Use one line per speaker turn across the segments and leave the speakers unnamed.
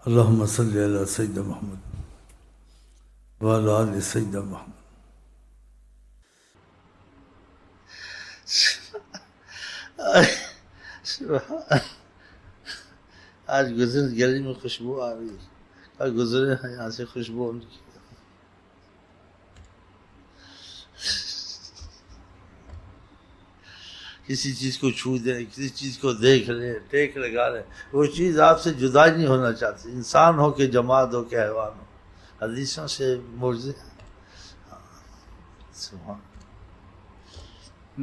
اللهم صل على سيدنا محمد وعلى آل سيدنا محمد.
آج گزر گلی میں خوشبو آ رہی ہے. آج گزرے ہیں یہاں سے خوشبو ان کی. کسی چیز کو چھو دیں, کسی چیز کو دیکھ لیں, ٹیک لگا لیں, وہ چیز آپ سے جدا نہیں ہونا چاہتی, انسان ہو کہ جماد ہو کہ حیوان ہو. حدیثوں سے معجزے. سبحان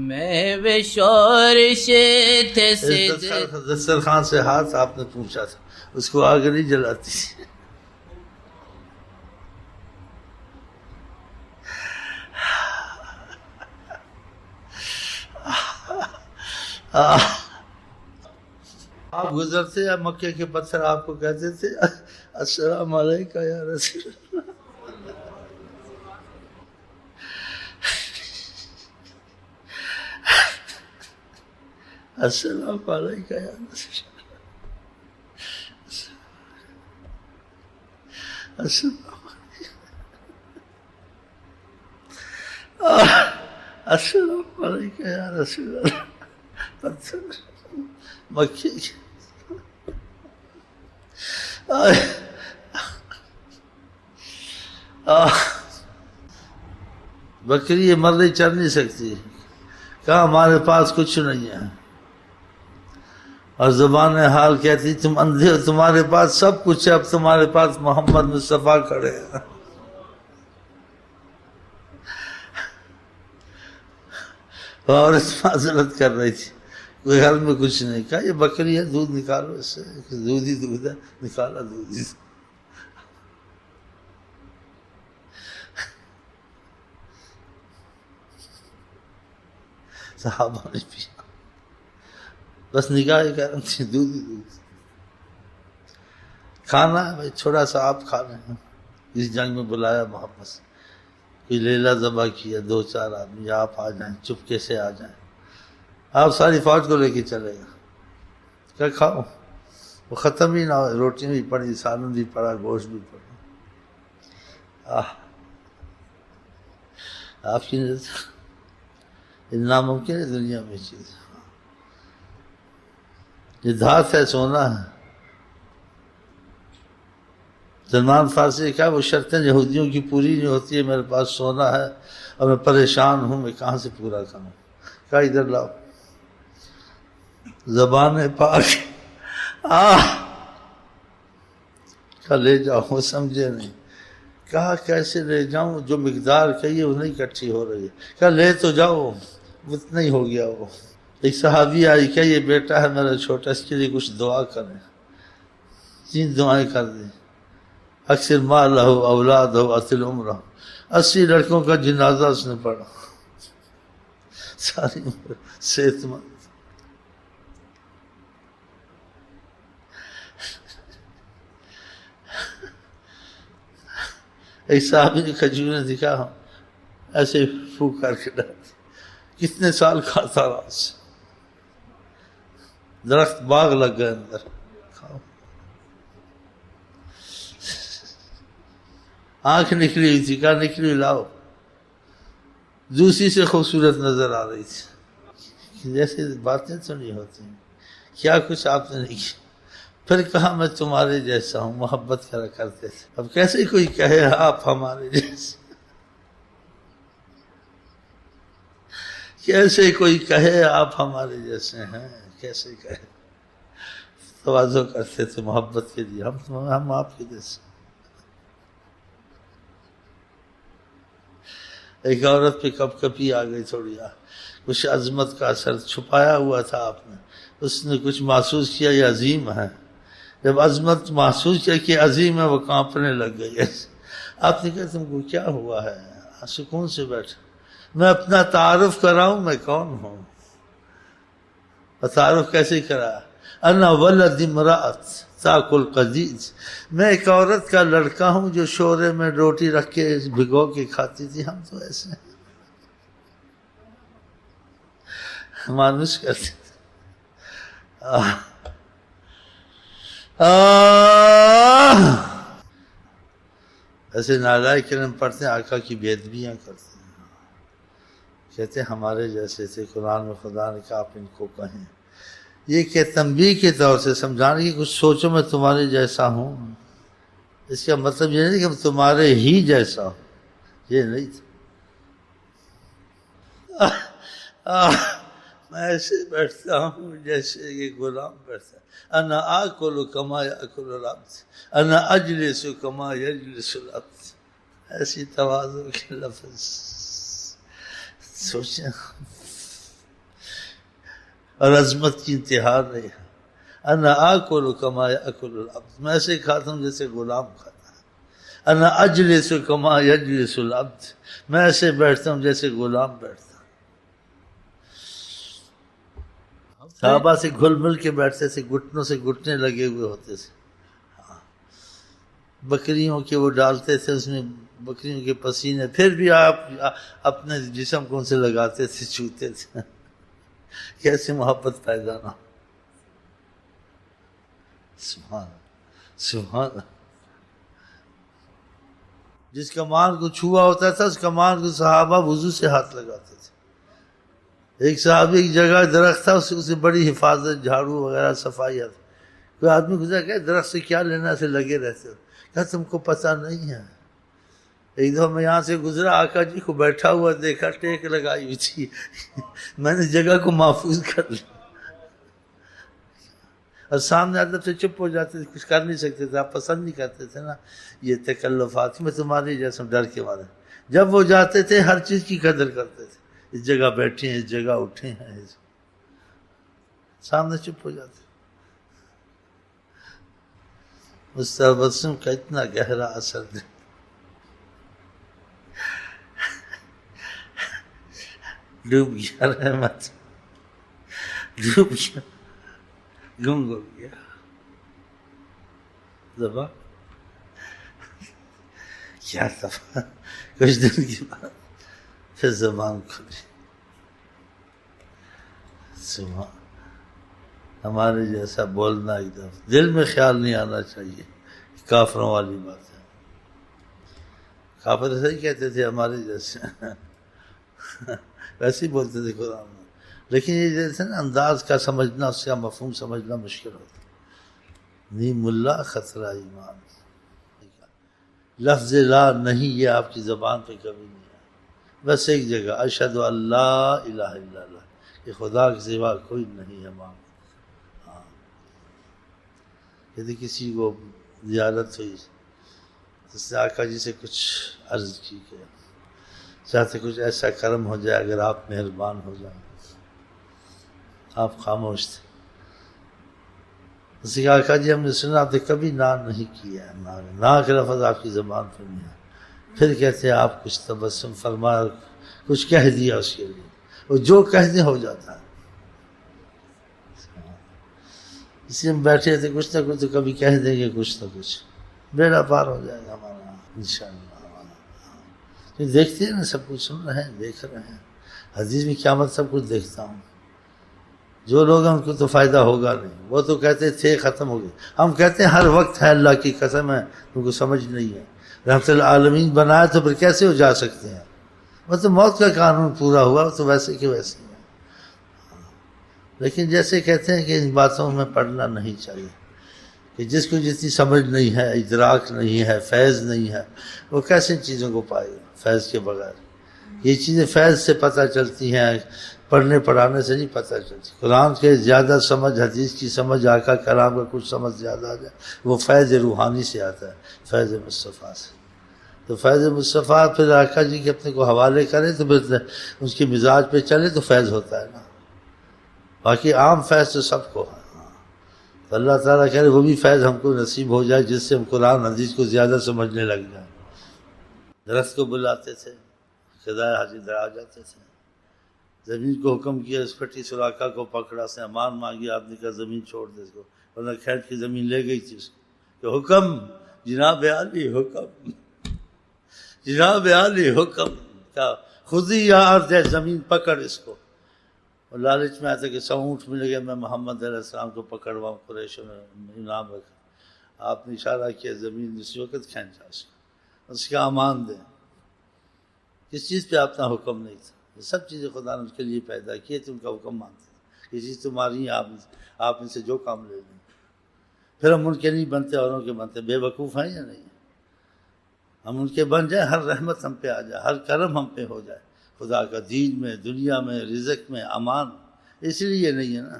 میں شورش تھے
دسترخوان سے ہاتھ آپ نے پوچھا تھا, اس کو آگ نہیں جلاتی. آپ گزرتے یا مکے کے پتھر آپ کو کہتے تھے السلام علیکم یا رسول اللہ. السلام علیکم یا رسول اللہ. السلام علیکم یا رسول اللہ. پتھر مکے کے بکری یہ مر نہیں چل نہیں سکتی, کہا ہمارے پاس کچھ نہیں ہے. اور زبان حال کہتی تم اندھے ہو, تمہارے پاس سب کچھ ہے, اب تمہارے پاس محمد مصطفیٰ کھڑے ہیں. عورت معذرت کر رہی تھی, کوئی گھر میں کچھ نہیں. کہا یہ بکری ہے, دودھ نکالو اس سے, دودھ ہی دودھ ہے. نکالا دودھ ہی. صحابہ نے پیا, بس نگاہ کرم تھی, دودھ ہی دودھ. کھانا ہے بھائی تھوڑا سا آپ کھا لیں. اس جنگ میں بلایا محمد سے, کوئی لیلا ذبح کیا, 2-4 آدمی, آپ آ جائیں, چپکے سے آ جائیں. آپ ساری فوج کو لے کے چلے گا. کیا کھاؤ, وہ ختم ہی نہ ہو. روٹی بھی پڑی, سالن بھی پڑا, گوشت بھی پڑا. آپ کی نظر ناممکن ہے دنیا میں چیز. یہ دھات ہے, سونا ہے. سلمان فارسی نے کہا وہ شرطیں یہودیوں کی پوری نہیں ہوتی ہے, میرے پاس سونا ہے اور میں پریشان ہوں, میں کہاں سے پورا کروں. کہا ادھر لاؤ. زبان پاک کہا لے جاؤ. وہ سمجھے نہیں. کہا کیسے لے جاؤں, جو مقدار کہیے وہ نہیں اکٹھی ہو رہی ہے. کہا لے تو جاؤ, اتنا ہی ہو گیا. وہ ایک صحابی آئی, کہ یہ بیٹا ہے میرا چھوٹا, اس کے لیے کچھ دعا کریں. 3 دعائیں کر دیں. اکثر مال ہو, اولاد ہو, اطل عمر. 80 لڑکوں کا جنازہ اس نے پڑھا, ساری عمر صحت مند. ایک صحابی نے کھجوریں دکھا, ایسے پھونک کر کے ڈال. کتنے سال کھاتا رہا سے, درخت باغ لگ گئے اندر. کھاؤ. آنکھ نکلی ہوئی تھی, کہا نکلی لاؤ. دوسری سے خوبصورت نظر آ رہی تھی. جیسے باتیں تو نہیں ہوتی, کیا کچھ آپ نے نہیں کیا. پھر کہا میں تمہارے جیسا ہوں, محبت کرا کرتے تھے. اب کیسے کوئی کہے آپ ہمارے جیسے, کیسے کوئی کہے آپ ہمارے جیسے ہیں, کیسے کہے. تواضع کرتے تھے محبت کے لیے, ہم آپ کے جیسے. ایک عورت پہ کپ کپی آ گئی تھوڑی, کچھ عظمت کا اثر چھپایا ہوا تھا آپ نے. اس نے کچھ محسوس کیا یہ عظیم ہے. جب عظمت محسوس کیا کہ عظیم ہے, وہ کانپنے لگ گئی. آپ نے کہا تم کو کیا ہوا ہے, سکون سے بیٹھ. میں اپنا تعارف کراؤں میں کون ہوں. اور تعارف کیسے کرا, انا ولد امرأت تاکل قدیج, میں ایک عورت کا لڑکا ہوں جو شورے میں روٹی رکھ کے بھگو کے کھاتی تھی. ہم تو ایسے ہیں, مانوس کرتے تھے. ایسے نالائق کرم پڑھتے ہیں، آقا کی بے ادبیاں کرتے ہیں، کہتے ہیں ہمارے جیسے تھے، قرآن میں خدا نے کہا آپ ان کو کہیں، یہ کہ تنبیہ کے طور سے سمجھانے کی کچھ سوچو میں تمہارے جیسا ہوں، اس کا مطلب یہ نہیں کہ میں تمہارے ہی جیسا ہوں، یہ نہیں تھا۔ میں ایسے بیٹھتا ہوں جیسے کہ غلام بیٹھتا ہے، انا آکل کما یاکل العبد، انا اجلس کما یجلس العبد، ایسی تواضع کے لفظ سوچیں، اور عظمت کی انتہا نہیں ہے۔ انا آکل کما یاکل العبد، میں ایسے کھاتا ہوں جیسے غلام کھاتا ہے۔ انا اجلس کما یجلس العبد، میں ایسے بیٹھتا ہوں جیسے غلام بیٹھتا ہے۔ صحابہ سے گھل مل کے بیٹھتے تھے، گھٹنوں سے گھٹنے لگے ہوئے ہوتے تھے، بکریوں کے وہ ڈالتے تھے اس میں بکریوں کے پسینے، پھر بھی آپ اپنے جسم کو ان سے لگاتے تھے، چھوتے تھے، کیسے محبت پیدا نہ ہو۔ سبحان سبحان، جس کمان کو چھوا ہوتا تھا اس کمان کو صحابہ وضو سے ہاتھ لگاتے تھے۔ ایک صحابی ایک جگہ درخت تھا، اسے بڑی حفاظت، جھاڑو وغیرہ صفائی آتی، کوئی آدمی گزرا کہ درخت سے کیا لینا سے لگے رہتے ہو، کہا تم کو پتہ نہیں ہے، ایک دفعہ میں یہاں سے گزرا، آقا جی کو بیٹھا ہوا دیکھا، ٹیک لگائی ہوئی تھی، میں نے جگہ کو محفوظ کر لیا، اور سامنے آدم سے چپ ہو جاتے تھے، کچھ کر نہیں سکتے تھے، آپ پسند نہیں کرتے تھے نا یہ تکلفات، میں تمہارے جیسا ڈر کے مارے، جب وہ جاتے تھے ہر چیز کی قدر کرتے تھے، اس جگہ بیٹھے ہیں، اس جگہ اٹھے ہیں، سامنے چپ ہو جاتے۔ اس تبسم کا اتنا گہرا اثر دے، ڈوب گیا رحمت، ڈوب گیا، گم ہو گیا زبان، کیا دفعہ کچھ دن کے بعد پھر زبان کھلی۔ سبحان، ہمارے جیسا بولنا ایک دفعہ دل میں خیال نہیں آنا چاہیے، کافروں والی بات ہے، کافر ایسا ہی کہتے تھے ہمارے جیسے، ویسے ہی بولتے تھے قرآن میں، لیکن یہ جیسے نا انداز کا سمجھنا، اس کا مفہوم سمجھنا مشکل ہوتا ہے۔ نیم اللہ خطرہ ایمان، لفظ لا نہیں یہ آپ کی زبان پہ کبھی نہیں ہے، بس ایک جگہ اشہد ان لا الہ الا اللہ، کہ خدا کے سوا کوئی نہیں ہے معبود۔ ہاں، یدی کسی کو زیارت ہوئی، اس نے آقا جی سے کچھ عرض کی کہ چاہتے کچھ ایسا کرم ہو جائے اگر آپ مہربان ہو جائیں، آپ خاموش تھے، اس نے کہا آقا جی ہم نے سنا آپ نے کبھی نا نہیں کیا ہے، نا کے لفظ آپ کی زبان پر نہیں ہے، پھر کہتے ہیں آپ کچھ تبسم فرمایا، کچھ کہہ دیا اس کے لیے، وہ جو کہہ دیں ہو جاتا ہے، اس لیے ہم بیٹھے تھے، کچھ نہ کچھ تو کبھی کہہ دیں گے، کچھ نہ کچھ بیڑا پار ہو جائے گا ہمارا انشاءاللہ۔ دیکھتے ہیں نا، سب کچھ سن رہے ہیں، دیکھ رہے ہیں، حدیث میں قیامت سب کچھ دیکھتا ہوں، جو لوگ ہیں ان کو تو فائدہ ہوگا نہیں، وہ تو کہتے تھے ختم ہو گئے، ہم کہتے ہیں ہر وقت ہے، اللہ کی قسم ہے تم کو سمجھ نہیں ہے، رحمت العالمین بنایا تو پھر کیسے ہو جا سکتے ہیں، وہ تو موت کا قانون پورا ہوا، تو ویسے کہ ویسے ہی ہے، لیکن جیسے کہتے ہیں کہ ان باتوں میں پڑھنا نہیں چاہیے، کہ جس کو جتنی سمجھ نہیں ہے، ادراک نہیں ہے، فیض نہیں ہے، وہ کیسے ان چیزوں کو پائے گا فیض کے بغیر؟ یہ چیزیں فیض سے پتہ چلتی ہیں، پڑھنے پڑھانے سے نہیں پتہ چلتی۔ قرآن کے زیادہ سمجھ، حدیث کی سمجھ، آقا کلام کا کچھ سمجھ زیادہ آ جائے، وہ فیض روحانی سے آتا ہے، فیض مصطفیٰ سے۔ تو فیض مصطفیٰ پھر آقا جی کے اپنے کو حوالے کریں تو پھر اس کے مزاج پہ چلے تو فیض ہوتا ہے نا، باقی عام فیض تو سب کو ہے۔ تو اللہ تعالیٰ کہہ رہے وہ بھی فیض ہم کو نصیب ہو جائے جس سے ہم قرآن حدیث کو زیادہ سمجھنے لگ جائیں۔ درخت کو بلاتے تھے، خدائے حاضر آ جاتے تھے، زمین کو حکم کیا، اس پھٹی سوراخا کو پکڑا، سے امان مانگی، آپ نے کہا زمین چھوڑ دے اس کو، ورنہ کھیت کی زمین لے گئی تھی اس کو، کہ حکم جناب عالی حکم، جناب عالی حکم، کیا خودی یا عرض ہے زمین پکڑ اس کو، اور لالچ میں آتا کہ 100 اونٹ ملے گا میں محمد علیہ السلام کو پکڑواؤں، قریشوں نے انعام رکھا، آپ نے اشارہ کیا زمین اسی وقت کھینچا اس کو، اس کا امان دیں. کس چیز پہ اپنا حکم نہیں تھا. یہ سب چیزیں خدا نے اس کے لیے پیدا کی، تم کا حکم مانتے ہیں. یہ چیز تمہاری ہیں، آپ ان سے جو کام لے لیں. پھر ہم ان کے نہیں بنتے، اوروں کے بنتے. بے وقوف ہیں یا نہیں؟ ہم ان کے بن جائیں، ہر رحمت ہم پہ آ جائے، ہر کرم ہم پہ ہو جائے، خدا کا دین میں، دنیا میں، رزق میں، امان. اس لیے نہیں ہے نا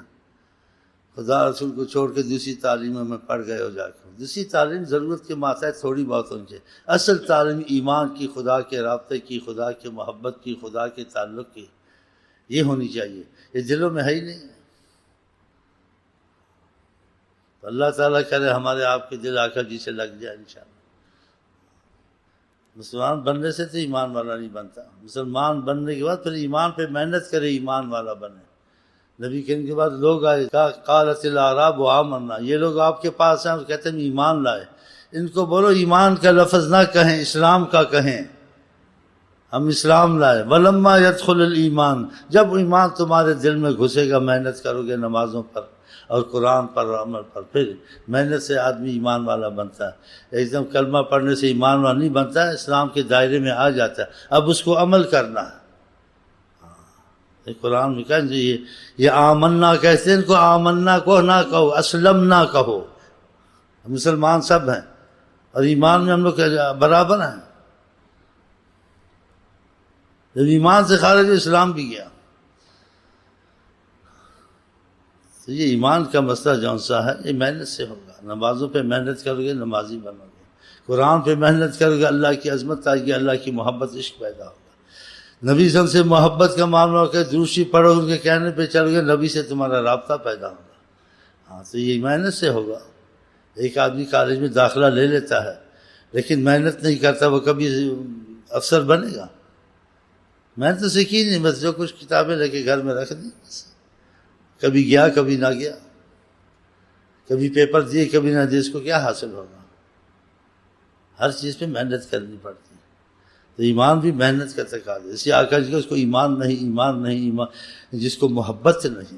خدا رسول کو چھوڑ کے دوسری تعلیموں میں پڑ گئے ہو جا کے. دوسری تعلیم ضرورت کے ماتحت تھوڑی بہت ہونی چاہیے. اصل تعلیم ایمان کی، خدا کے رابطے کی، خدا کے محبت کی، خدا کے تعلق کی، یہ ہونی چاہیے. یہ دلوں میں ہے ہی نہیں. تو اللہ تعالیٰ کرے ہمارے آپ کے دل آقا جی سے لگ جائے انشاءاللہ. مسلمان بننے سے تو ایمان والا نہیں بنتا. مسلمان بننے کے بعد پھر ایمان پہ محنت کرے، ایمان والا بنے. نبی کریم کے بعد لوگ آئے، قالت الاعراب آمنا، یہ لوگ آپ کے پاس ہیں اور کہتے ہیں ایمان لائے. ان کو بولو ایمان کا لفظ نہ کہیں، اسلام کا کہیں. ہم اسلام لائے. ولما يدخل الایمان، جب ایمان تمہارے دل میں گھسے گا، محنت کرو گے نمازوں پر اور قرآن پر اور عمل پر، پھر محنت سے آدمی ایمان والا بنتا ہے. ایک دم کلمہ پڑھنے سے ایمان والا نہیں بنتا ہے، اسلام کے دائرے میں آ جاتا ہے. اب اس کو عمل کرنا ہے. قرآن میں کہیں یہ آمنا کہتے ہیں، ان کو آمنا کو نہ کہو، اسلم نہ کہو. مسلمان سب ہیں اور ایمان میں ہم لوگ برابر ہیں. جب ایمان سے خارج اسلام بھی گیا. تو یہ ایمان کا مسئلہ جون سا ہے، یہ محنت سے ہوگا. نمازوں پہ محنت کرو گے، نمازی بنو گے. قرآن پہ محنت کرو گے، اللہ کی عظمت آئے گی، اللہ کی محبت، عشق پیدا ہوگا. نبی صلی اللہ علیہ وسلم سے محبت کا معاملہ ہو کے دوسری پڑھو، ان کے کہنے پہ چلو گے، نبی سے تمہارا رابطہ پیدا ہوگا. ہاں تو یہ محنت سے ہوگا. ایک آدمی کالج میں داخلہ لے لیتا ہے لیکن محنت نہیں کرتا، وہ کبھی افسر بنے گا؟ محنت تو سیکھی نہیں، بس جو کچھ کتابیں لے کے گھر میں رکھ دی. کبھی گیا کبھی نہ گیا، کبھی پیپر دیے کبھی نہ دیے، اس کو کیا حاصل ہوگا؟ ہر چیز پہ محنت کرنی پڑتی ہے. تو ایمان بھی محنت کا تقاضا ہے. اسی آقا جی کو اس کو ایمان نہیں، ایمان نہیں، ایمان جس کو محبت نہیں.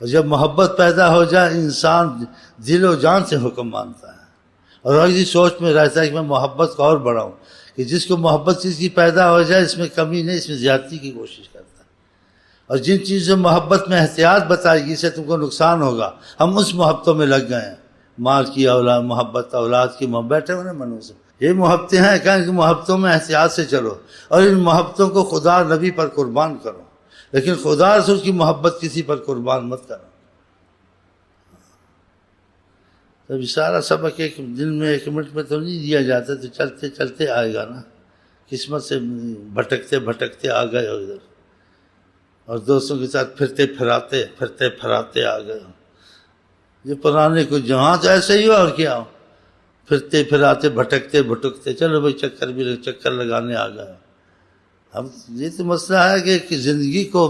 اور جب محبت پیدا ہو جائے، انسان دل و جان سے حکم مانتا ہے. اور اسی سوچ میں رہتا ہے کہ میں محبت کو اور بڑھاؤں، کہ جس کو محبت چیز کی پیدا ہو جائے، اس میں کمی نہیں، اس میں زیادتی کی کوشش کرتا ہے. اور جن چیزوں محبت میں احتیاط بتائے گی، اس سے تم کو نقصان ہوگا، ہم اس محبتوں میں لگ گئے ہیں. مال کی اولاد محبت، اولاد کی محبت، بیٹھے ہوئے منوں سے یہ محبتیں ہیں. کہیں کہ محبتوں میں احتیاط سے چلو اور ان محبتوں کو خدا نبی پر قربان کرو، لیکن خدا رسول کی محبت کسی پر قربان مت کرو. تب سارا سبق ایک دن میں، ایک منٹ میں تو نہیں دیا جاتا، تو چلتے چلتے آئے گا نا. قسمت سے بھٹکتے بھٹکتے آ گئے ہو ادھر، اور دوستوں کے ساتھ پھرتے پھراتے آ گئے ہو. یہ پرانے کو جہاں تو ایسے ہی ہو اور کیا ہو، پھرتے پھراتے بھٹکتے بھٹکتے، چلو بھائی چکر لگانے آ گئے. اب یہ تو مسئلہ ہے کہ زندگی کو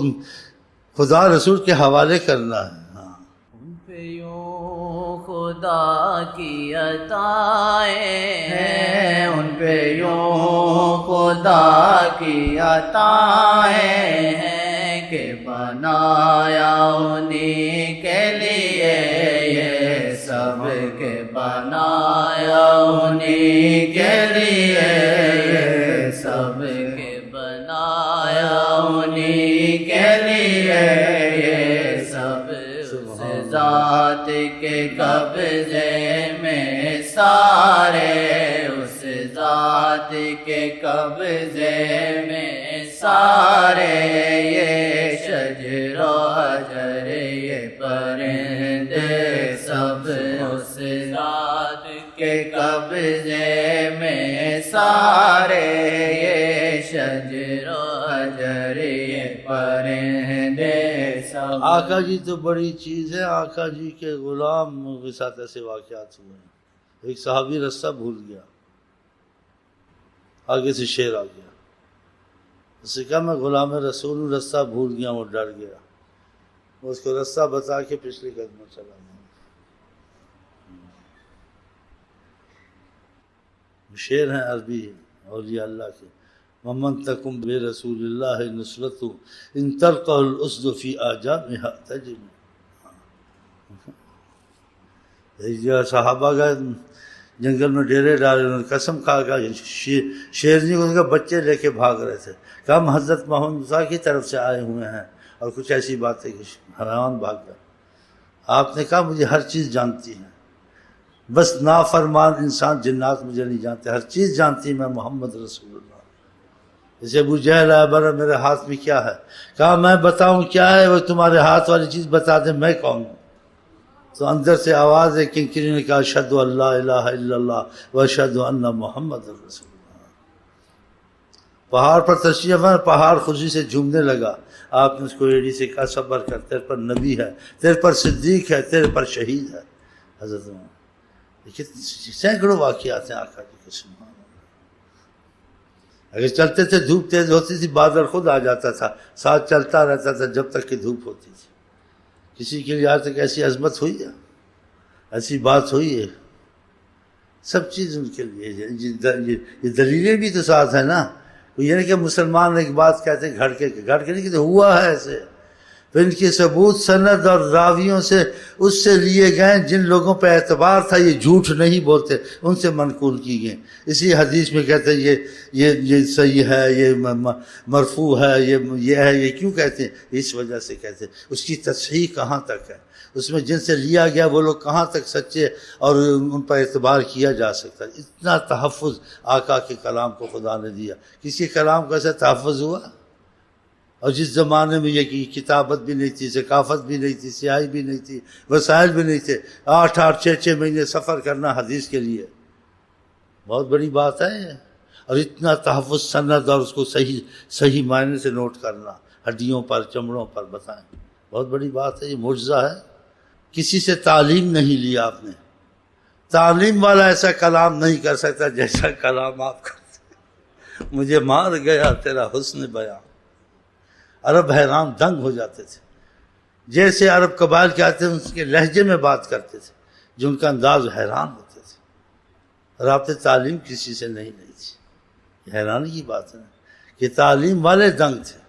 خدا رسول کے حوالے کرنا ہے. ہاں
ان پہ یوں خدا کی عطائیں ہیں، ان پہ یوں خدا کی عطائیں ہیں کہ بنایا انہی کے لیے یہ سب، کے بنایا انہی کے لیے یہ سب، کے بنایا انہی کے لیے یہ سب. اس ذات کے قبضے میں سارے، اس ذات کے قبضے میں سارے، یہ شجر و حجر یہ پرندے سب، اس ذات کے قبضے میں سارے، یہ شجر و حجر یہ پرندے سب.
آقا جی تو بڑی چیز ہے. آقا جی کے غلام کے ساتھ ایسے واقعات ہوئے ہیں. ایک صحابی رستہ بھول گیا، آگے سے شیر آ گیا، اس سے کہا میں غلام رسول ہوں، رستہ بھول گیا. وہ ڈر گیا، وہ اس کو رستہ بتا کے پچھلے قدم میں چلا گیا. شیر ہیں عربی اولیاء اللہ کے. ومن تکم بے رسول اللہ نصرت ان ترقہ الاسد فی آجامہا تجم. صحابہ کا جنگل میں ڈیرے ڈالے، انہوں نے قسم کھا شیرنی کو ان کے بچے لے کے بھاگ رہے تھے، کہا ہم حضرت محمد موسیٰ کی طرف سے آئے ہوئے ہیں، اور کچھ ایسی باتیں کہ حیوان بھاگ گئے۔ آپ نے کہا مجھے ہر چیز جانتی ہے، بس نافرمان انسان جنات مجھے نہیں جانتے، ہر چیز جانتی میں محمد رسول اللہ۔ جیسے ابو جہل آیا، برا میرے ہاتھ میں کیا ہے؟ کہا میں بتاؤں کیا ہے؟ وہ تمہارے ہاتھ والی چیز بتا دیں، میں کون ہوں؟ تو اندر سے آواز ہے کنکری نے کہا اشہد ان لا الہ الا اللہ و اشہد ان محمد رسول اللہ۔ پہاڑ پر تشریف ہے، پہاڑ خوشی سے جھومنے لگا۔ آپ نے اس کو ایڑی سے کہا صبر کر، تیرے پر نبی ہے، تیرے پر صدیق ہے، تیرے پر شہید ہے۔ حضرت دیکھیے سینکڑوں واقعات ہیں آقا جی کے، سبحان اللہ۔ اگر چلتے تھے دھوپ تیز ہوتی تھی، بادل خود آ جاتا تھا، ساتھ چلتا رہتا تھا جب تک کہ دھوپ ہوتی تھی۔ کسی کے لیے آج تک ایسی عظمت ہوئی ہے، ایسی بات ہوئی ہے؟ سب چیز ان کے لیے یہ دلیلیں بھی تو ساتھ ہیں نا۔ یہ نہیں کہ مسلمان ایک بات کہتے ہیں گھڑ کے نہیں کہتے، ہوا ہے ایسے، پھر ان کی ثبوت سند اور راویوں سے اس سے لیے گئے جن لوگوں پہ اعتبار تھا، یہ جھوٹ نہیں بولتے، ان سے منقول کی گئے۔ اسی حدیث میں کہتے ہیں یہ صحیح ہے، یہ مرفوع ہے، یہ ہے، یہ کیوں کہتے ہیں؟ اس وجہ سے کہتے ہیں۔ اس کی تصحیح کہاں تک ہے، اس میں جن سے لیا گیا وہ لوگ کہاں تک سچے اور ان پر اعتبار کیا جا سکتا ہے۔ اتنا تحفظ آقا کے کلام کو خدا نے دیا۔ کسی کلام کا ایسا تحفظ ہوا؟ اور جس زمانے میں یہ کتابت بھی نہیں تھی، ثقافت بھی نہیں تھی، سیاہی بھی نہیں تھی، وسائل بھی نہیں تھے، 8 6 مہینے سفر کرنا حدیث کے لیے بہت بڑی بات ہے۔ اور اتنا تحفظ سند اور اس کو صحیح معنی سے نوٹ کرنا، ہڈیوں پر چمڑوں پر بتائیں، بہت بڑی بات ہے، یہ معجزہ ہے۔ کسی سے تعلیم نہیں لی آپ نے، تعلیم والا ایسا کلام نہیں کر سکتا جیسا کلام آپ کرتے۔ مجھے مار گیا تیرا حسن بیان۔ عرب حیران دنگ ہو جاتے تھے، جیسے عرب قبائل کے آتے ہیں اس کے لہجے میں بات کرتے تھے، جو ان کا انداز حیران ہوتے تھے، اور آپ نے تعلیم کسی سے نہیں لی تھی۔ یہ حیرانی کی بات ہے کہ تعلیم والے دنگ تھے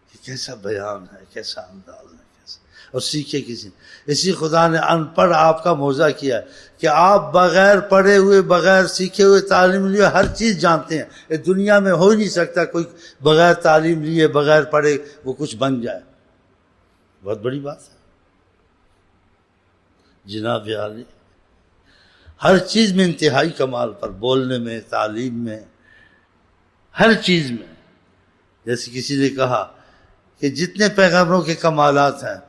کہ کیسا بیان ہے، کیسا انداز ہے، کیسا، اور سیکھے کسی۔ اسی خدا نے ان پڑھ آپ کا موضوع کیا ہے کہ آپ بغیر پڑھے ہوئے، بغیر سیکھے ہوئے، تعلیم لیے ہر چیز جانتے ہیں۔ یہ دنیا میں ہو ہی نہیں سکتا کوئی بغیر تعلیم لیے، بغیر پڑھے وہ کچھ بن جائے۔ بہت بڑی بات ہے جناب عالی، ہر چیز میں انتہائی کمال پر، بولنے میں، تعلیم میں، ہر چیز میں۔ جیسے کسی نے کہا کہ جتنے پیغمبروں کے کمالات ہیں،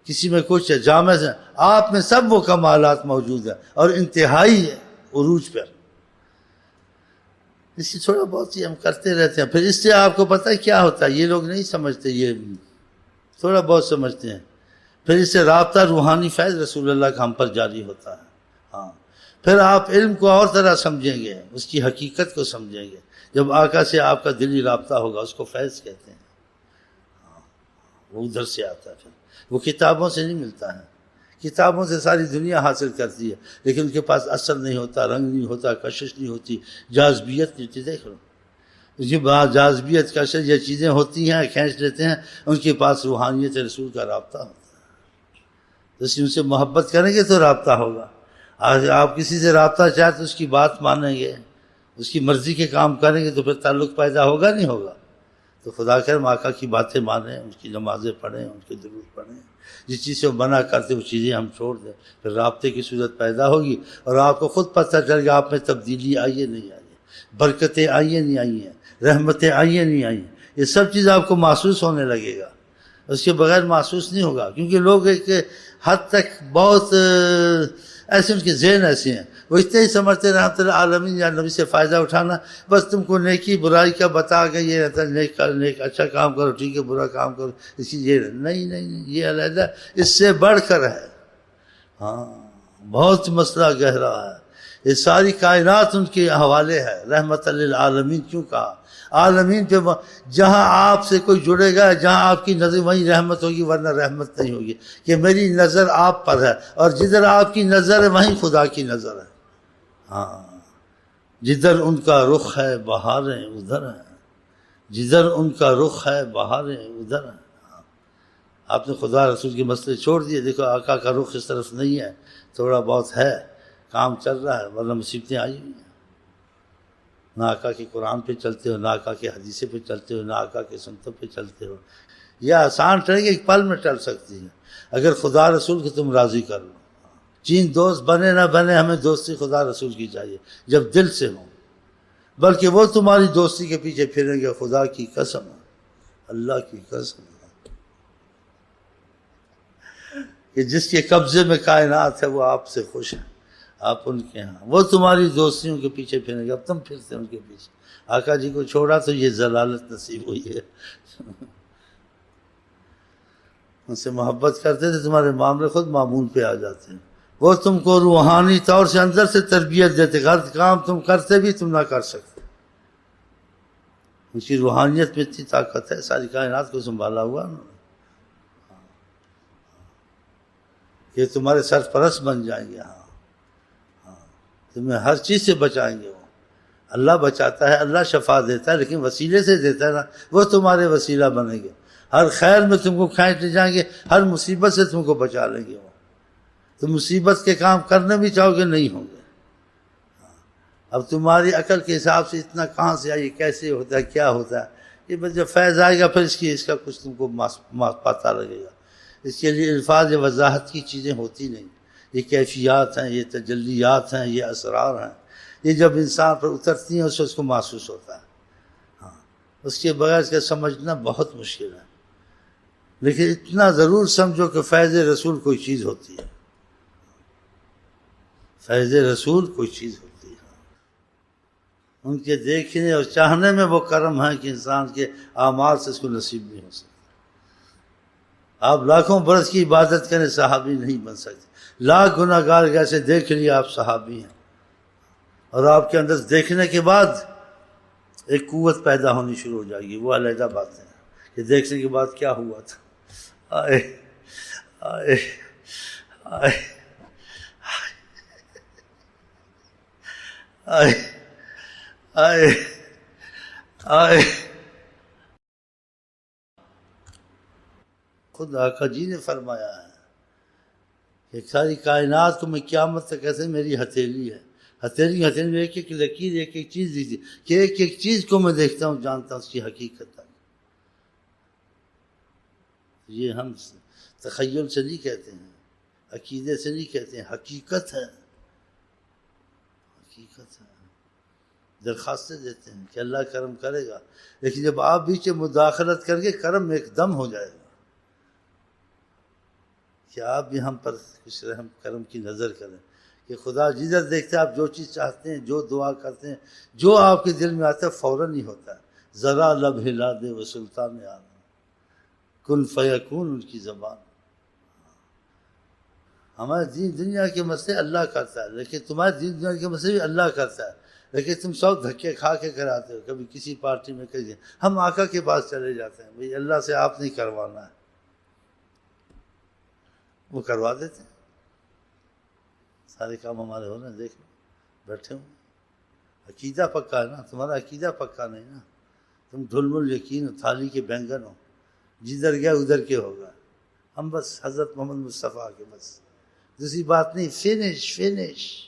کسی میں کچھ ہے، جامع سے آپ میں سب وہ کمالات موجود ہیں، اور انتہائی عروج پر۔ اس سے تھوڑا بہت ہی ہم کرتے رہتے ہیں، پھر اس سے آپ کو پتہ ہے کیا ہوتا ہے؟ یہ لوگ نہیں سمجھتے، یہ تھوڑا بہت سمجھتے ہیں، پھر اس سے رابطہ روحانی فیض رسول اللہ کا ہم پر جاری ہوتا ہے۔ ہاں، پھر آپ علم کو اور طرح سمجھیں گے، اس کی حقیقت کو سمجھیں گے۔ جب آقا سے آپ کا دلی رابطہ ہوگا، اس کو فیض کہتے ہیں۔ وہ ادھر سے آتا ہے، پھر وہ کتابوں سے نہیں ملتا ہے۔ کتابوں سے ساری دنیا حاصل کرتی ہے، لیکن ان کے پاس اثر نہیں ہوتا، رنگ نہیں ہوتا، کشش نہیں ہوتی، جاذبیت نہیں ہوتی۔ دیکھ لو یہ بات، جاذبیت، کشش، یہ چیزیں ہوتی ہیں، کھینچ لیتے ہیں، ان کے پاس روحانیت رسول کا رابطہ ہوتا ہے۔ تو اس ان سے محبت کریں گے تو رابطہ ہوگا۔ آپ کسی سے رابطہ چاہیں تو اس کی بات مانیں گے، اس کی مرضی کے کام کریں گے تو پھر تعلق پیدا ہوگا نہیں ہوگا؟ تو خدا کرم آقا کی باتیں مانیں، ان کی نمازیں پڑھیں، ان کے درود پڑھیں، جس چیز سے وہ منع کرتے وہ چیزیں ہم چھوڑ دیں، پھر رابطے کی صورت پیدا ہوگی، اور آپ کو خود پتہ چل گا آپ میں تبدیلی آئی ہے نہیں آئی ہے، برکتیں آئی ہیں نہیں آئی ہیں، رحمتیں آئی ہیں نہیں آئی ہیں، یہ سب چیز آپ کو محسوس ہونے لگے گا۔ اس کے بغیر محسوس نہیں ہوگا، کیونکہ لوگ ایک حد تک بہت ایسے ان کے ذہن ایسے ہیں، وہ اتنے ہی سمجھتے رحمت اللہ عالمین یا نبی سے فائدہ اٹھانا، بس تم کو نیکی برائی کا بتا کے یہ رہتا ہے، نیک اچھا کام کرو ٹھیک ہے، برا کام کرو اس کی یہ نہیں، یہ علیحدہ اس سے بڑھ کر ہے۔ ہاں، بہت مسئلہ گہرا ہے، یہ ساری کائنات ان کے حوالے ہے۔ رحمت للعالمین کیوں کہا؟ عالمین پہ جہاں آپ سے کوئی جڑے گا، جہاں آپ کی نظر وہیں رحمت ہوگی، ورنہ رحمت نہیں ہوگی، کہ میری نظر آپ پر ہے، اور جدھر آپ کی نظر ہے وہیں خدا کی نظر ہے۔ ہاں، جدھر ان کا رخ ہے بہاریں ادھر ہیں، جدھر ان کا رخ ہے بہاریں ادھر ہیں۔ آپ نے خدا رسول کے مسئلے چھوڑ دیے، دیکھو آقا کا رخ اس طرف نہیں ہے، تھوڑا بہت ہے، کام چل رہا ہے، ورنہ مصیبتیں آئی ہوئی ہیں۔ نہ آقا کے قرآن پہ چلتے ہو، نہ آقا کے حدیثے پہ چلتے ہو، نہ آقا کے سنتوں پہ چلتے ہو۔ یہ آسان ٹرے کہ ایک پل میں ٹل سکتی ہے اگر خدا رسول کو تم راضی کر لو۔ چین دوست بنے نہ بنے، ہمیں دوستی خدا رسول کی چاہیے جب دل سے ہو، بلکہ وہ تمہاری دوستی کے پیچھے پھریں گے، خدا کی قسم، اللہ کی قسم، کہ جس کے قبضے میں کائنات ہے وہ آپ سے خوش ہیں، آپ ان کے ہاں، وہ تمہاری دوستیوں کے پیچھے پھریں گے، اب تم پھرتے ان کے پیچھے۔ آقا جی کو چھوڑا تو یہ ضلالت نصیب ہوئی ہے۔ ان سے محبت کرتے تھے، تمہارے معاملے خود معمول پہ آ جاتے ہیں۔ وہ تم کو روحانی طور سے اندر سے تربیت دیتے، ہر کام تم کرتے بھی تم نہ کر سکتے۔ ان کی روحانیت میں اتنی طاقت ہے، ساری کائنات کو سنبھالا ہوا انہوں نے، کہ تمہارے سرپرست بن جائیں گے۔ تمہیں ہر چیز سے بچائیں گے۔ وہ اللہ بچاتا ہے، اللہ شفا دیتا ہے، لیکن وسیلے سے دیتا ہے نا، وہ تمہارے وسیلہ بنیں گے، ہر خیر میں تم کو کھینچ لے جائیں گے، ہر مصیبت سے تم کو بچا لیں گے۔ وہ تم مصیبت کے کام کرنے بھی چاہو گے نہیں ہوں گے۔ اب تمہاری عقل کے حساب سے اتنا کہاں سے آئی، کیسے ہوتا ہے، کیا ہوتا ہے، یہ بس جب فیض آئے گا پھر اس کا کچھ تم کو پتہ لگے گا۔ اس کے لیے الفاظ وضاحت کی چیزیں ہوتی نہیں، یہ کیفیات ہیں، یہ تجلیات ہیں، یہ اسرار ہیں، یہ جب انسان پر اترتی ہیں اس کو محسوس ہوتا ہے۔ اس کے بغیر اس کا سمجھنا بہت مشکل ہے، لیکن اتنا ضرور سمجھو کہ فیض رسول کوئی چیز ہوتی ہے، فیض رسول کوئی چیز ہوتی ہے۔ ان کے دیکھنے اور چاہنے میں وہ کرم ہے کہ انسان کے اعمال سے اس کو نصیب نہیں ہو سکتا۔ آپ لاکھوں برس کی عبادت کریں، صحابی نہیں بن سکتے۔ لاکھ گناہ گار کیسے دیکھ لیے آپ صحابی ہیں، اور آپ کے اندر دیکھنے کے بعد ایک قوت پیدا ہونی شروع ہو جائے گی، وہ علیحدہ بات ہے کہ دیکھنے کے بعد کیا ہوا تھا۔ آئے آئے آئے آئے آئے آئے خود آقا جی نے فرمایا ہے کہ ساری کائنات کو میں قیامت تک ایسے میری ہتھیلی ہے، ہتھیلی میں ایک ایک لکیر، ایک ایک چیز دیتی کہ ایک ایک چیز کو میں دیکھتا ہوں، جانتا ہوں اس کی حقیقت ہے۔ یہ ہم تخیل سے نہیں کہتے ہیں، عقیدے سے نہیں کہتے ہیں، حقیقت ہے، حقیقت ہے۔ درخواستیں دیتے ہیں کہ اللہ کرم کرے گا، لیکن جب آپ بیچ مداخلت کر کے کرم ایک دم ہو جائے گا کہ آپ بھی ہم پر کچھ رحم کرم کی نظر کریں، کہ خدا جدھر دیکھتے ہیں آپ جو چیز چاہتے ہیں، جو دعا کرتے ہیں، جو آپ کے دل میں آتا ہے فوراً ہی ہوتا ہے۔ ذرا لب ہلا دے وہ سلطان عالم، کن فیکون ان کی زبان۔ ہمارے دین دنیا کے مسئلے اللہ کرتا ہے، لیکن تمہارے دین دنیا کے مسئلے بھی اللہ کرتا ہے، لیکن تم سب دھکے کھا کے کراتے ہو، کبھی کسی پارٹی میں کہیں۔ ہم آقا کے پاس چلے جاتے ہیں، بھئی اللہ سے آپ نہیں کروانا ہے، وہ کروا دیتے ہیں، سارے کام ہمارے ہو رہے ہیں، دیکھ بیٹھے ہوں۔ عقیدہ پکا ہے نا، تمہارا عقیدہ پکا نہیں نا، تم دھلمل یقین ہو، تھالی کے بینگن ہو، جدھر گیا ادھر کے ہوگا۔ ہم بس حضرت محمد مصطفیٰ کے بس، دوسری بات نہیں، فینش فینش۔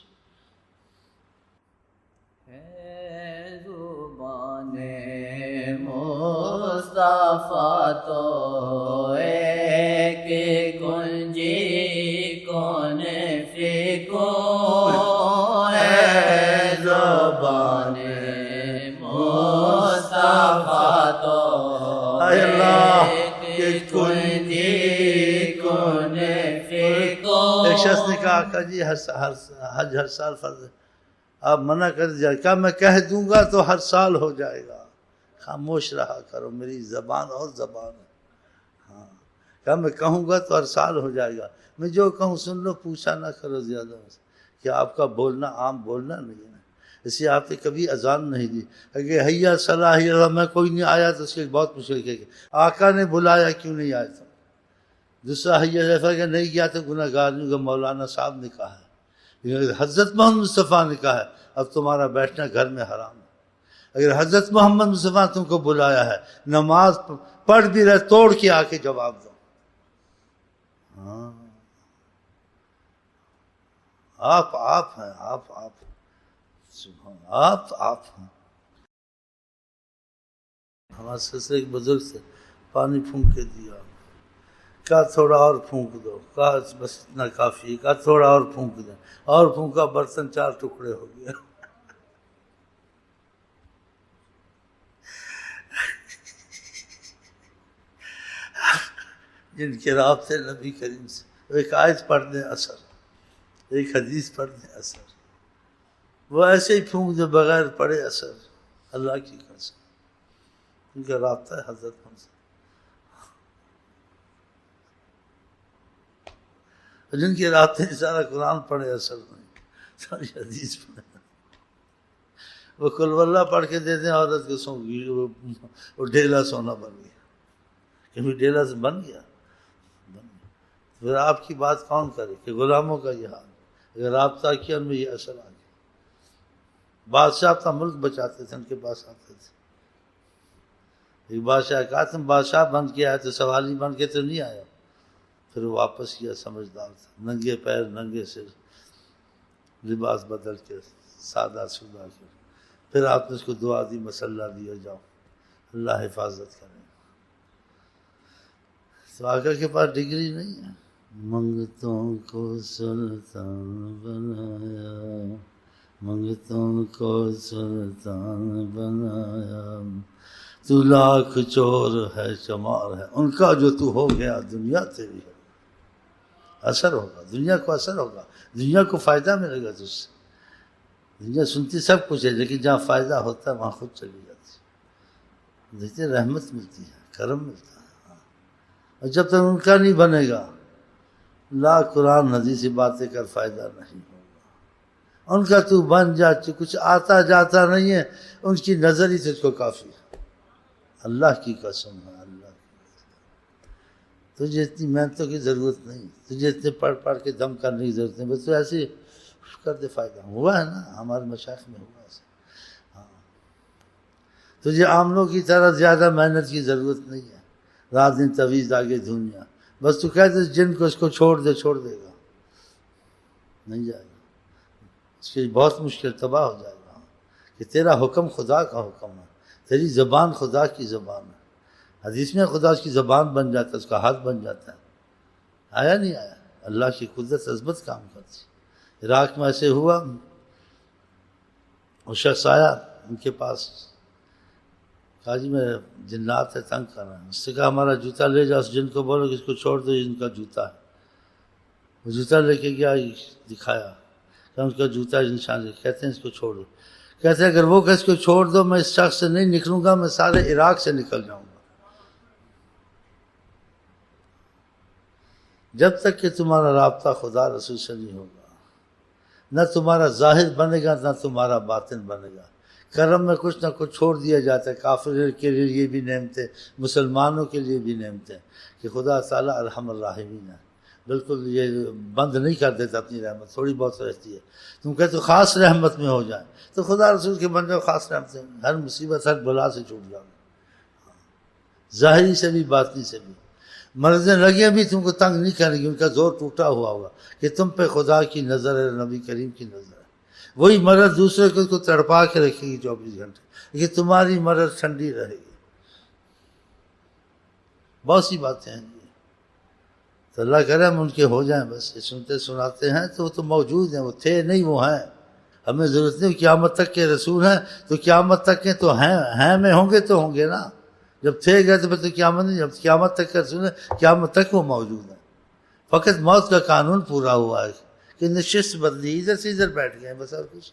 زبان مصطفیٰ تو ایک گنجی کون فکو ہے، زبان مصطفیٰ تو
اے اللہ
ایک گنجی کون فکو۔
ایک شخص نے کہا آقا جی حج ہر سال فرض ہے، آپ منع کر دیا، کہا میں کہہ دوں گا تو ہر سال ہو جائے گا، خاموش رہا کرو، میری زبان اور زبان ہے۔ ہاں کہا میں کہوں گا تو ہر سال ہو جائے گا، میں جو کہوں سن لو، پوچھا نہ کرو زیادہ، کہ آپ کا بولنا عام بولنا نہیں ہے، اس لیے آپ نے کبھی اذان نہیں دی۔ اگر حیا صلاح میں کوئی نہیں آیا تو اس کے بہت مشکل کہ آقا نے بلایا کیوں نہیں آئے تم؟ دوسرا حیا کہ نہیں گیا تو گناہ گار نہیں ہوگا، مولانا صاحب نے کہا ہے، حضرت محمد مصطفیٰ نے کہا ہے اب تمہارا بیٹھنا گھر میں حرام ہے۔ اگر حضرت محمد مصطفیٰ تم کو بلایا ہے، نماز پڑھ بھی رہے، توڑ کے آ کے جواب دو۔ ہاں آپ ہیں، آپ سبحان، آپ ہیں۔ ہمارے سلسلے ایک بزرگ سے پانی پھونک کے دیا، کہا تھوڑا اور پھونک دو، کہا بس اتنا کافی ہے، کہا تھوڑا اور پھونک دیں، اور پھونکا، برتن 4 ٹکڑے ہو گیا۔ جن کے رابطے نبی کریم سے، ایک آیت پڑھ دیں اثر، ایک حدیث پڑھ دیں اثر، وہ ایسے ہی پھونک دیں بغیر پڑھے اثر، اللہ کی قسم، ان کا رابطہ ہے حضرت ہم سے۔ جن کے رابطے سارا قرآن پڑھے اثر نہیں، ساری حدیث پڑھے، وہ قل واللہ پڑھ کے دے دیں عورت کو، سو وہ ڈھیلا سونا بن گیا، کبھی ڈھیلا سے بن گیا، پھر آپ کی بات کون کرے کہ غلاموں کا یہ حال، اگر رابطہ کیا ان میں یہ اثر آ گیا۔ بادشاہ اپنا ملک بچاتے تھے، ان کے پاس آتے تھے، ایک بادشاہ کہا تم بادشاہ بن کے آئے تو سوالی بن کے تو نہیں آیا، پھر وہ واپس کیا، سمجھدار تھا، ننگے پیر ننگے سر، لباس بدل کے سادہ سودہ کے، پھر آپ نے اس کو دعا دی، مسلح دیا، جاؤ اللہ حفاظت کریں۔ تو آقا کے پاس ڈگری نہیں ہے، منگتوں کو سلطان بنایا، منگتوں کو سلطان بنایا، تو لاکھ چور ہے چمار ہے، ان کا جو تو ہو گیا دنیا تیری ہے، اثر ہوگا، دنیا کو اثر ہوگا، دنیا کو فائدہ ملے گا تجھ سے، دنیا سنتی سب کچھ ہے لیکن جہاں فائدہ ہوتا ہے وہاں خود چلی جاتی ہے، دیکھتے رحمت ملتی ہے، کرم ملتا ہے، اور جب تک ان کا نہیں بنے گا، لا قرآن حدیث باتیں کر فائدہ نہیں ہوگا، ان کا تو بن جا، کچھ آتا جاتا نہیں ہے، ان کی نظر ہی تجھ کو کافی ہے، اللہ کی قسم ہے، اللہ کی قسم، تجھے اتنی محنتوں کی ضرورت نہیں، تجھے اتنے پڑھ کے دم کرنے کی ضرورت نہیں، بس تو ایسے کر دے، فائدہ ہوا ہے نا، ہمارے مشائخ میں ہوا ایسے، ہاں، تجھے عاملوں کی طرح زیادہ محنت کی ضرورت نہیں ہے، رات دن تویز آگے دھنیا، بس تو کہتے جن کو اس کو چھوڑ دے گا، نہیں جائے گا، اس کے بہت مشکل، تباہ ہو جائے گا، کہ تیرا حکم خدا کا حکم ہے، تیری زبان خدا کی زبان ہے، حدیث میں خدا اس کی زبان بن جاتا ہے، اس کا ہاتھ بن جاتا ہے، آیا نہیں آیا، اللہ کی قدرت عظمت کام کرتی۔ عراق میں ایسے ہوا، وہ شخص آیا ان کے پاس، کہا جی میں جنات ہے تنگ کر رہا ہوں، اس سے کہا ہمارا جوتا لے جاؤ، اس جن کو بولو کہ اس کو چھوڑ دو، ان کا جوتا ہے، وہ جوتا لے کے گیا، دکھایا کہ ان کا جوتا نشان ہے، کہتے ہیں اس کو چھوڑ دو، کہتے ہیں اگر وہ کہ اس کو چھوڑ دو میں اس شخص سے نہیں نکلوں گا، میں سارے عراق سے نکل جاؤں گا، جب تک کہ تمہارا رابطہ خدا رسول سے نہیں ہوگا، نہ تمہارا ظاہر بنے گا نہ تمہارا باطن بنے گا، کرم میں کچھ نہ کچھ چھوڑ دیا جاتا ہے، کافر کے لیے یہ بھی نعمتیں، مسلمانوں کے لیے بھی نعمتیں، کہ خدا تعالیٰ ارحم الراحمین ہے، بالکل یہ بند نہیں کر دیتا اپنی رحمت، تھوڑی بہت رہتی ہے، تم کہتے تو خاص رحمت میں ہو جائیں، تو خدا رسول کے بندے کو خاص رحمتیں، ہر مصیبت ہر بلا سے چھوٹ جاؤ، ظاہری سے بھی باطنی سے بھی، مرضیں لگیں بھی تم کو تنگ نہیں کریں گی، ان کا زور ٹوٹا ہوا ہوگا کہ تم پہ خدا کی نظر ہے، نبی کریم کی نظر ہے، وہی مرض دوسرے کو تڑپا کے رکھے گی 24 گھنٹے، لیکن تمہاری مرض ٹھنڈی رہے گی، بہت سی باتیں ہیں، تو اللہ کرے ہم ان کے ہو جائیں، بس یہ سنتے سناتے ہیں تو وہ تو موجود ہیں، وہ تھے نہیں وہ ہیں، ہمیں ضرورت نہیں، قیامت تک کے رسول ہیں تو قیامت تک کے تو ہیں میں ہوں گے تو ہوں گے نا، جب تھے گئے تو پھر تو قیامت نہیں، جب قیامت تک کے رسول ہیں قیامت تک وہ موجود ہیں، فقط موت کا قانون پورا ہوا ہے کہ نشست بدلی، ادھر سے ادھر بیٹھ گئے بس، اور کچھ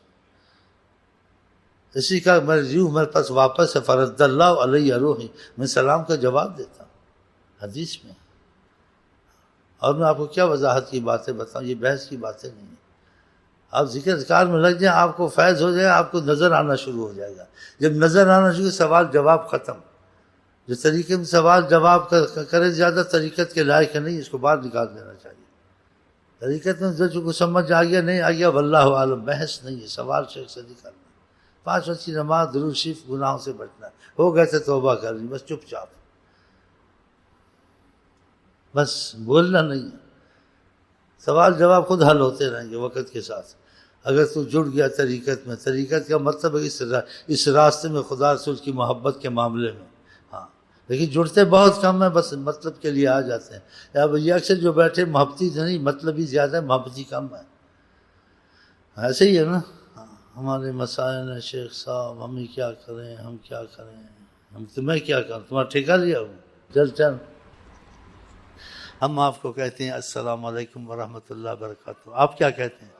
اسی کا میری روح میرے پاس واپس ہے، فرد اللہ علیہ روحی، میں سلام کا جواب دیتا ہوں حدیث میں، اور میں آپ کو کیا وضاحت کی باتیں بتاؤں، یہ بحث کی باتیں نہیں ہیں، آپ ذکر اذکار میں لگ جائیں، آپ کو فیض ہو جائے، آپ کو نظر آنا شروع ہو جائے گا، جب نظر آنا شروع سوال جواب ختم، جو طریقے میں سوال جواب کرے زیادہ طریقت کے لائق ہے نہیں، اس کو باہر نکال دینا چاہیے، طریقت میں جو کو سمجھ آ گیا نہیں آ گیا واللہ عالم، بحث نہیں ہے، سوال شیخ سے نہیں کرنا، 5 وقت کی نماز، درود شریف، گناہوں سے بچنا، ہو گئے تو توبہ کرنی، بس چپ چاپ، بس بولنا نہیں ہے، سوال جواب خود حل ہوتے رہیں گے وقت کے ساتھ. اگر تو جڑ گیا طریقت میں، طریقت کا مطلب ہے اس راستے میں خدا رسول کی محبت کے معاملے میں. ہاں لیکن جڑتے بہت کم ہیں، بس مطلب کے لیے آ جاتے ہیں. یہ اکثر جو بیٹھے محبتی نہیں، مطلب ہی زیادہ ہے، محبتی کم ہے. ایسے ہی ہے نا. ہمارے مسائل ہیں شیخ صاحب، ہم ہی کیا کریں، ہم کیا کریں، ہم تمہیں کیا کریں، تمہارا ٹھیکہ لیا ہوں. چل ہم آپ کو کہتے ہیں السلام علیکم ورحمۃ اللہ وبرکاتہ. آپ کیا کہتے ہیں؟